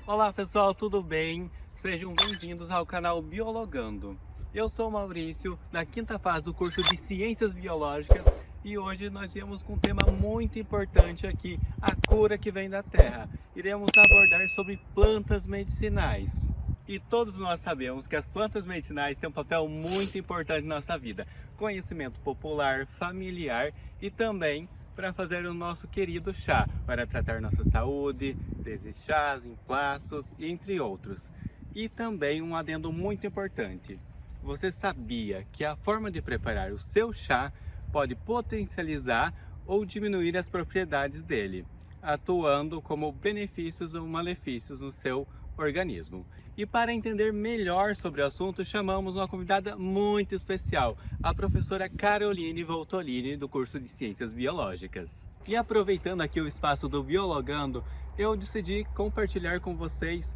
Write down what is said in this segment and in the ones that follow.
Olá pessoal, tudo bem? Sejam bem-vindos ao canal Biologando. Eu sou o Maurício, da quinta fase do curso de Ciências Biológicas, e hoje nós viemos com um tema muito importante aqui, a cura que vem da terra. Iremos abordar sobre plantas medicinais. E todos nós sabemos que as plantas medicinais têm um papel muito importante na nossa vida. Conhecimento popular, familiar e também para fazer o nosso querido chá, para tratar nossa saúde, desde chás, emplastos, entre outros. E também um adendo muito importante. Você sabia que a forma de preparar o seu chá pode potencializar ou diminuir as propriedades dele, atuando como benefícios ou malefícios no seu organismo. E para entender melhor sobre o assunto, chamamos uma convidada muito especial, a professora Caroline Voltolini, do curso de Ciências Biológicas. E aproveitando aqui o espaço do Biologando, eu decidi compartilhar com vocês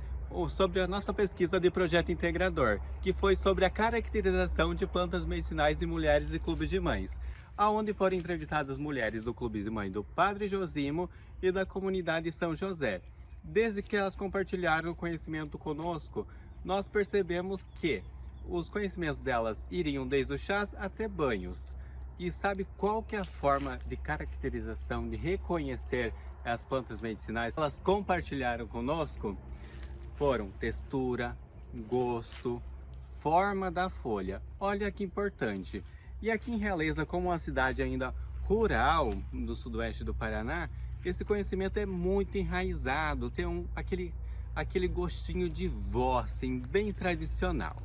sobre a nossa pesquisa de projeto integrador, que foi sobre a caracterização de plantas medicinais de mulheres e clubes de mães, aonde foram entrevistadas mulheres do Clube de Mãe do Padre Josimo e da comunidade São José. Desde que elas compartilharam o conhecimento conosco, nós percebemos que os conhecimentos delas iriam desde os chás até banhos. E sabe qual que é a forma de caracterização, de reconhecer as plantas medicinais? Elas compartilharam conosco foram textura, gosto, forma da folha. Olha que importante. E aqui em Realeza, como uma cidade ainda rural do sudoeste do Paraná, esse conhecimento é muito enraizado, tem aquele gostinho de vó, assim, bem tradicional.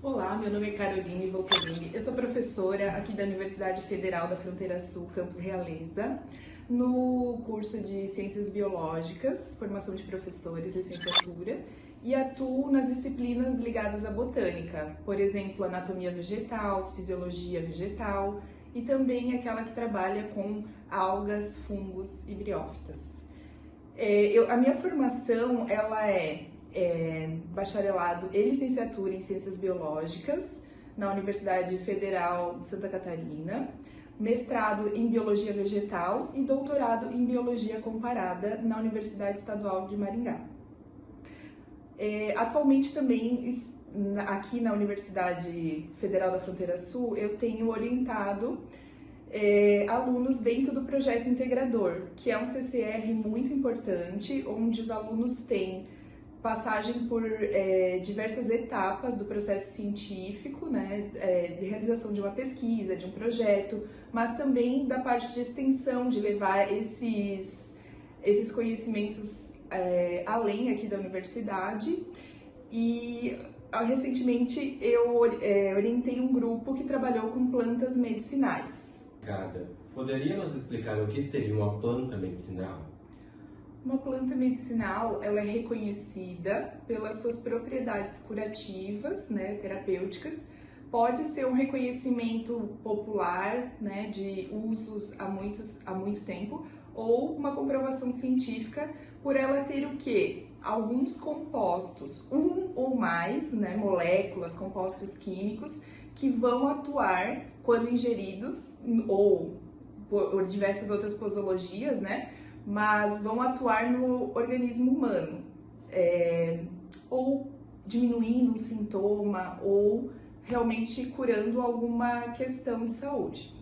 Olá, meu nome é Caroline Voltolini, eu sou professora aqui da Universidade Federal da Fronteira Sul, Campus Realeza, no curso de Ciências Biológicas, formação de professores, licenciatura, e atuo nas disciplinas ligadas à botânica, por exemplo, anatomia vegetal, fisiologia vegetal e também aquela que trabalha com algas, fungos e briófitas. A minha formação ela é bacharelado e licenciatura em Ciências Biológicas na Universidade Federal de Santa Catarina, mestrado em Biologia Vegetal e doutorado em Biologia Comparada na Universidade Estadual de Maringá. Atualmente também, aqui na Universidade Federal da Fronteira Sul, eu tenho orientado alunos dentro do projeto integrador, que é um CCR muito importante, onde os alunos têm passagem por diversas etapas do processo científico, né, de realização de uma pesquisa, de um projeto, mas também da parte de extensão, de levar esses conhecimentos além aqui da universidade. E recentemente eu orientei um grupo que trabalhou com plantas medicinais. Poderia nos explicar o que seria uma planta medicinal? Uma planta medicinal, ela é reconhecida pelas suas propriedades curativas, né, terapêuticas. Pode ser um reconhecimento popular, né, de usos há muito tempo, ou uma comprovação científica por ela ter o quê? Alguns compostos, um ou mais, né, moléculas, compostos químicos, que vão atuar quando ingeridos, ou por diversas outras posologias, né, mas vão atuar no organismo humano, ou diminuindo um sintoma, ou realmente curando alguma questão de saúde.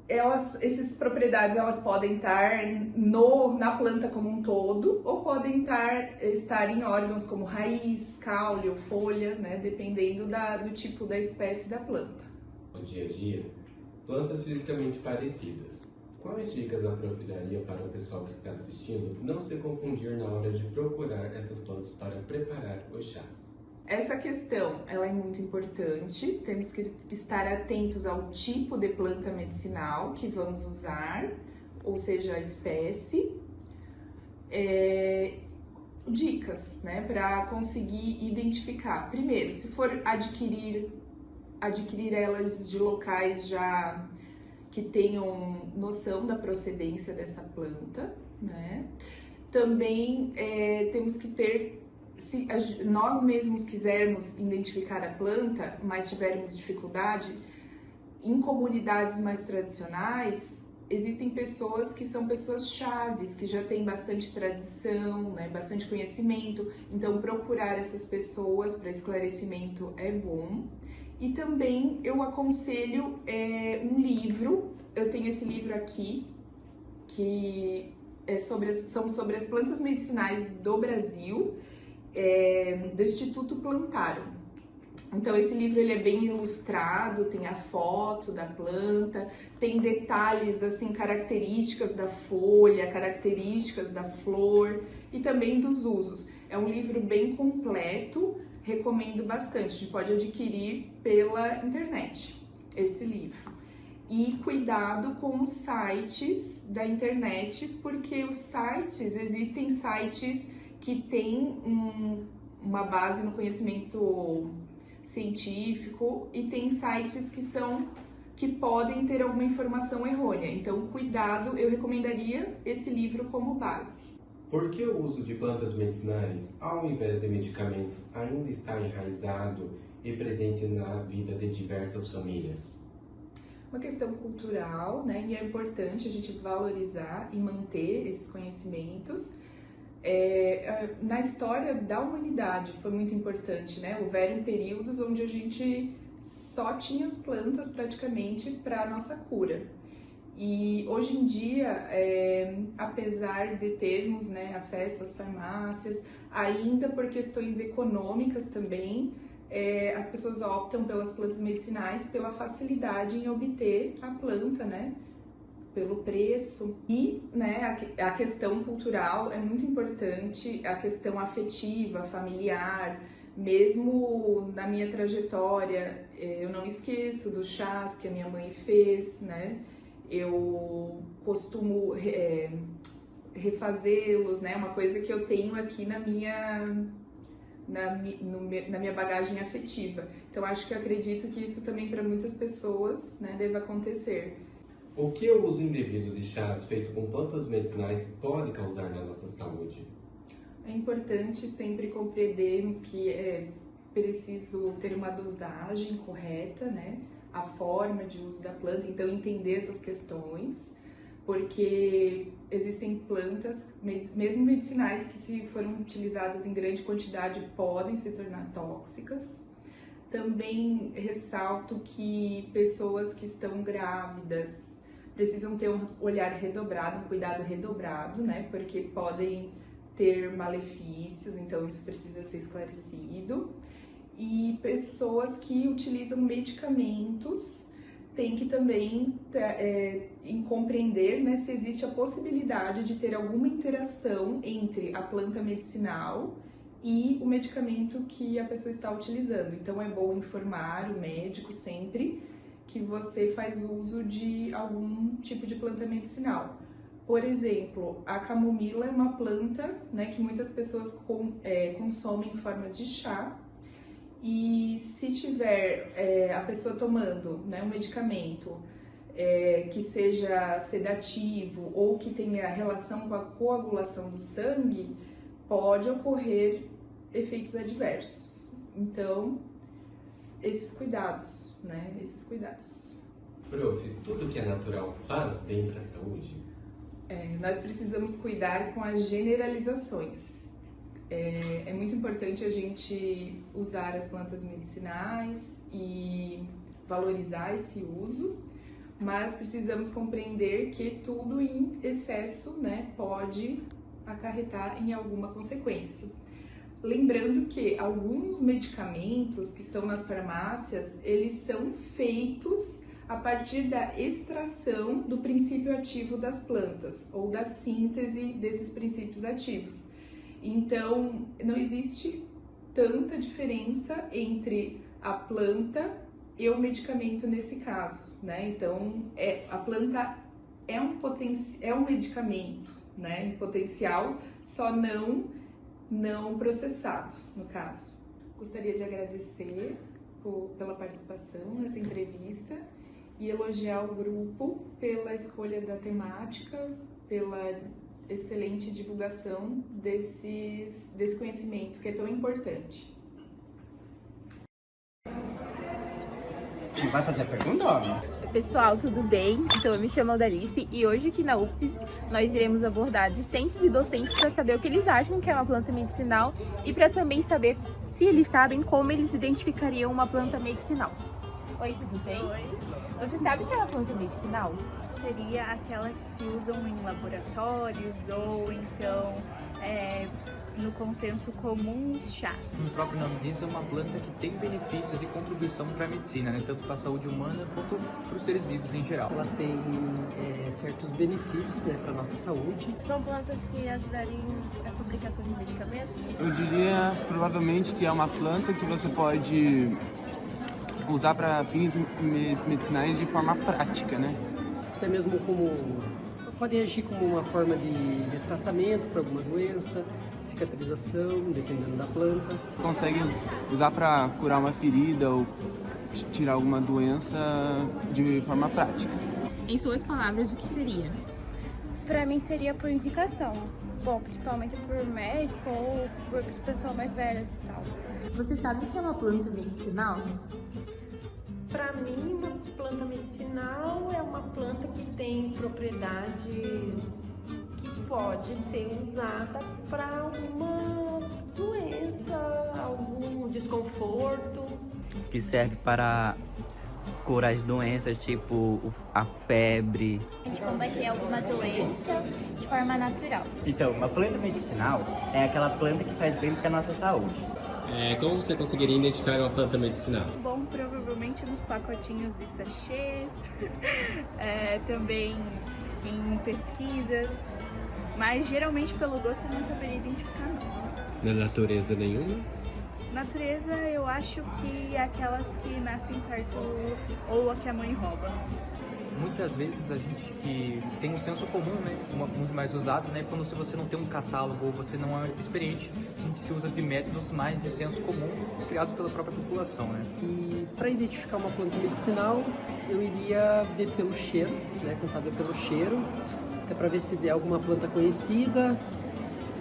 Essas propriedades elas podem estar na planta como um todo, ou podem estar em órgãos como raiz, caule ou folha, né, dependendo do tipo da espécie da planta. No dia a dia, plantas fisicamente parecidas. Quais dicas a Prof daria para o pessoal que está assistindo não se confundir na hora de procurar essas plantas para preparar os chás? Essa questão, ela é muito importante, temos que estar atentos ao tipo de planta medicinal que vamos usar, ou seja, a espécie. Dicas, né, para conseguir identificar. Primeiro, se for adquirir elas de locais já que tenham noção da procedência dessa planta, né? Também temos que ter, se nós mesmos quisermos identificar a planta, mas tivermos dificuldade, em comunidades mais tradicionais, existem pessoas que são pessoas chaves, que já têm bastante tradição, né, bastante conhecimento, então procurar essas pessoas para esclarecimento é bom. E também eu aconselho um livro, eu tenho esse livro aqui, que são sobre as plantas medicinais do Brasil, do Instituto Plantarum. Então esse livro ele é bem ilustrado, tem a foto da planta, tem detalhes assim, características da folha, características da flor e também dos usos. É um livro bem completo, recomendo bastante, a gente pode adquirir pela internet esse livro. E cuidado com os sites da internet, porque existem sites que têm uma base no conhecimento científico e tem sites que podem ter alguma informação errônea. Então, cuidado, eu recomendaria esse livro como base. Por que o uso de plantas medicinais, ao invés de medicamentos, ainda está enraizado e presente na vida de diversas famílias? Uma questão cultural, né? E é importante a gente valorizar e manter esses conhecimentos. Na história da humanidade foi muito importante, né? Houveram períodos onde a gente só tinha as plantas praticamente para a nossa cura. E hoje em dia, apesar de termos, né, acesso às farmácias, ainda por questões econômicas também, as pessoas optam pelas plantas medicinais pela facilidade em obter a planta, né? Pelo preço. E, né, a questão cultural é muito importante, a questão afetiva, familiar. Mesmo na minha trajetória, eu não esqueço dos chás que a minha mãe fez, né? Eu costumo refazê-los, né? Uma coisa que eu tenho aqui na minha bagagem afetiva. Então, acredito que isso também para muitas pessoas, né, deve acontecer. O que o uso indevido de chás feito com plantas medicinais pode causar na nossa saúde? É importante sempre compreendermos que é preciso ter uma dosagem correta, né? A forma de uso da planta, então entender essas questões, porque existem plantas, mesmo medicinais, que se forem utilizadas em grande quantidade podem se tornar tóxicas. Também ressalto que pessoas que estão grávidas precisam ter um olhar redobrado, um cuidado redobrado, né? Porque podem ter malefícios, então isso precisa ser esclarecido. E pessoas que utilizam medicamentos têm que também compreender, né, se existe a possibilidade de ter alguma interação entre a planta medicinal e o medicamento que a pessoa está utilizando. Então é bom informar o médico sempre que você faz uso de algum tipo de planta medicinal. Por exemplo, a camomila é uma planta, né, que muitas pessoas consomem em forma de chá. E se tiver a pessoa tomando, né, um medicamento que seja sedativo ou que tenha relação com a coagulação do sangue, pode ocorrer efeitos adversos. Então, esses cuidados, né? Esses cuidados. Prof, tudo que é natural faz bem para a saúde? Nós precisamos cuidar com as generalizações. É muito importante a gente usar as plantas medicinais e valorizar esse uso, mas precisamos compreender que tudo em excesso, né, pode acarretar em alguma consequência. Lembrando que alguns medicamentos que estão nas farmácias, eles são feitos a partir da extração do princípio ativo das plantas ou da síntese desses princípios ativos. Então, não existe tanta diferença entre a planta e o medicamento nesse caso, né? Então, a planta é um medicamento, né, em potencial, só não processado, no caso. Gostaria de agradecer pela participação nessa entrevista e elogiar o grupo pela escolha da temática, pela excelente divulgação desse conhecimento que é tão importante. Vai fazer a pergunta, ó? Pessoal, tudo bem? Então, eu me chamo Aldalice e hoje aqui na UFES nós iremos abordar discentes e docentes para saber o que eles acham que é uma planta medicinal e para também saber se eles sabem como eles identificariam uma planta medicinal. Oi, tudo bem? Oi. Você sabe o que é uma planta medicinal? Seria aquela que se usam em laboratórios ou então no consenso comum os chás. Como o próprio nome diz, é uma planta que tem benefícios e contribuição para a medicina, né? Tanto para a saúde humana quanto para os seres vivos em geral. Ela tem certos benefícios, né, para a nossa saúde. São plantas que ajudariam na fabricação de medicamentos? Eu diria provavelmente que é uma planta que você pode usar para fins medicinais de forma prática, né? Até mesmo pode agir como uma forma de tratamento para alguma doença, cicatrização, dependendo da planta. Consegue usar para curar uma ferida ou tirar alguma doença de forma prática. Em suas palavras, o que seria? Para mim seria por indicação. Bom, principalmente por médico ou por pessoas mais velhas e tal. Você sabe o que é uma planta medicinal? Para mim, uma planta medicinal é uma planta que tem propriedades que pode ser usada para alguma doença, algum desconforto. Que serve para curar as doenças, tipo a febre. A gente combater alguma doença de forma natural. Então, uma planta medicinal é aquela planta que faz bem para a nossa saúde. Como você conseguiria identificar uma planta medicinal? Bom, provavelmente nos pacotinhos de sachês, também em pesquisas, mas geralmente pelo gosto eu não saberia identificar não. Na natureza nenhuma? Natureza eu acho que é aquelas que nascem perto ou a que a mãe rouba. Muitas vezes a gente que tem um senso comum, né, muito mais usado, né, quando você não tem um catálogo ou você não é experiente, a gente se usa de métodos mais de senso comum criados pela própria população, né. E para identificar uma planta medicinal, eu iria ver pelo cheiro, né, tentar ver pelo cheiro, até para ver se é alguma planta conhecida.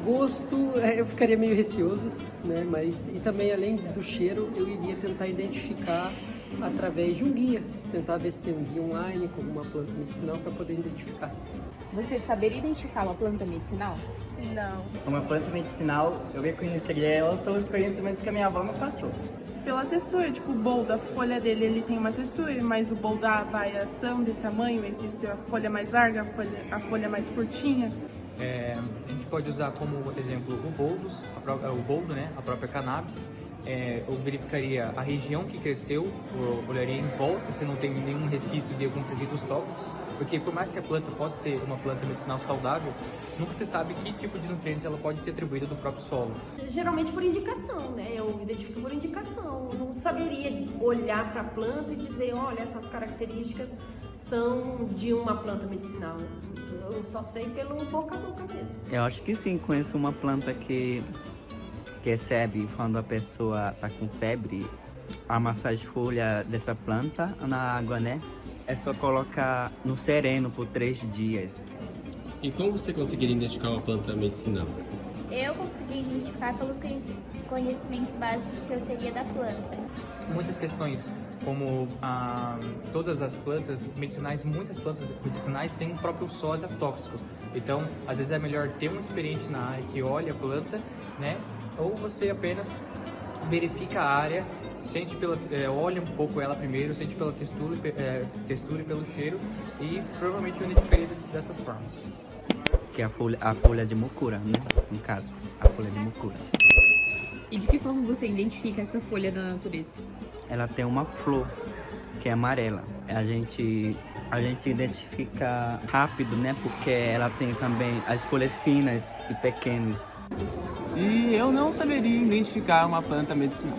Gosto, eu ficaria meio receoso, né, mas e também além do cheiro, eu iria tentar identificar através de um guia, tentar ver se tem um guia online com alguma planta medicinal para poder identificar. Você saberia identificar uma planta medicinal? Não. Uma planta medicinal, eu reconheceria ela pelos conhecimentos que a minha avó me passou. Pela textura, tipo o boldo, a folha dele ele tem uma textura, mas o boldo há variação de tamanho, existe a folha mais larga, a folha mais curtinha. A gente pode usar como exemplo o boldo, né, a própria cannabis. Eu verificaria a região que cresceu, eu olharia em volta se não tem nenhum resquício de alguns resíduos tóxicos, porque por mais que a planta possa ser uma planta medicinal saudável, nunca se sabe que tipo de nutrientes ela pode ter atribuído do próprio solo. Geralmente por indicação, né? Eu identifico por indicação. Eu não saberia olhar para a planta e dizer, olha, essas características são de uma planta medicinal. Eu só sei pelo boca a boca mesmo. Eu acho que sim, conheço uma planta que recebe quando a pessoa está com febre, amassar as folhas dessa planta na água, né? É só colocar no sereno por 3 dias. E como você conseguiria identificar uma planta medicinal? Eu consegui identificar pelos conhecimentos básicos que eu teria da planta. Muitas questões, como todas as plantas medicinais, muitas plantas medicinais têm um próprio sósia tóxico. Então, às vezes é melhor ter um experiente na área que olha a planta, né? Ou você apenas verifica a área, olha um pouco ela primeiro, sente pela textura e pelo cheiro e provavelmente eu identificaria dessas formas. Que é a folha de mucura, né? No caso, a folha de mucura. E de que forma você identifica essa folha na natureza? Ela tem uma flor que é amarela. A gente identifica rápido, né? Porque ela tem também as folhas finas e pequenas. E eu não saberia identificar uma planta medicinal.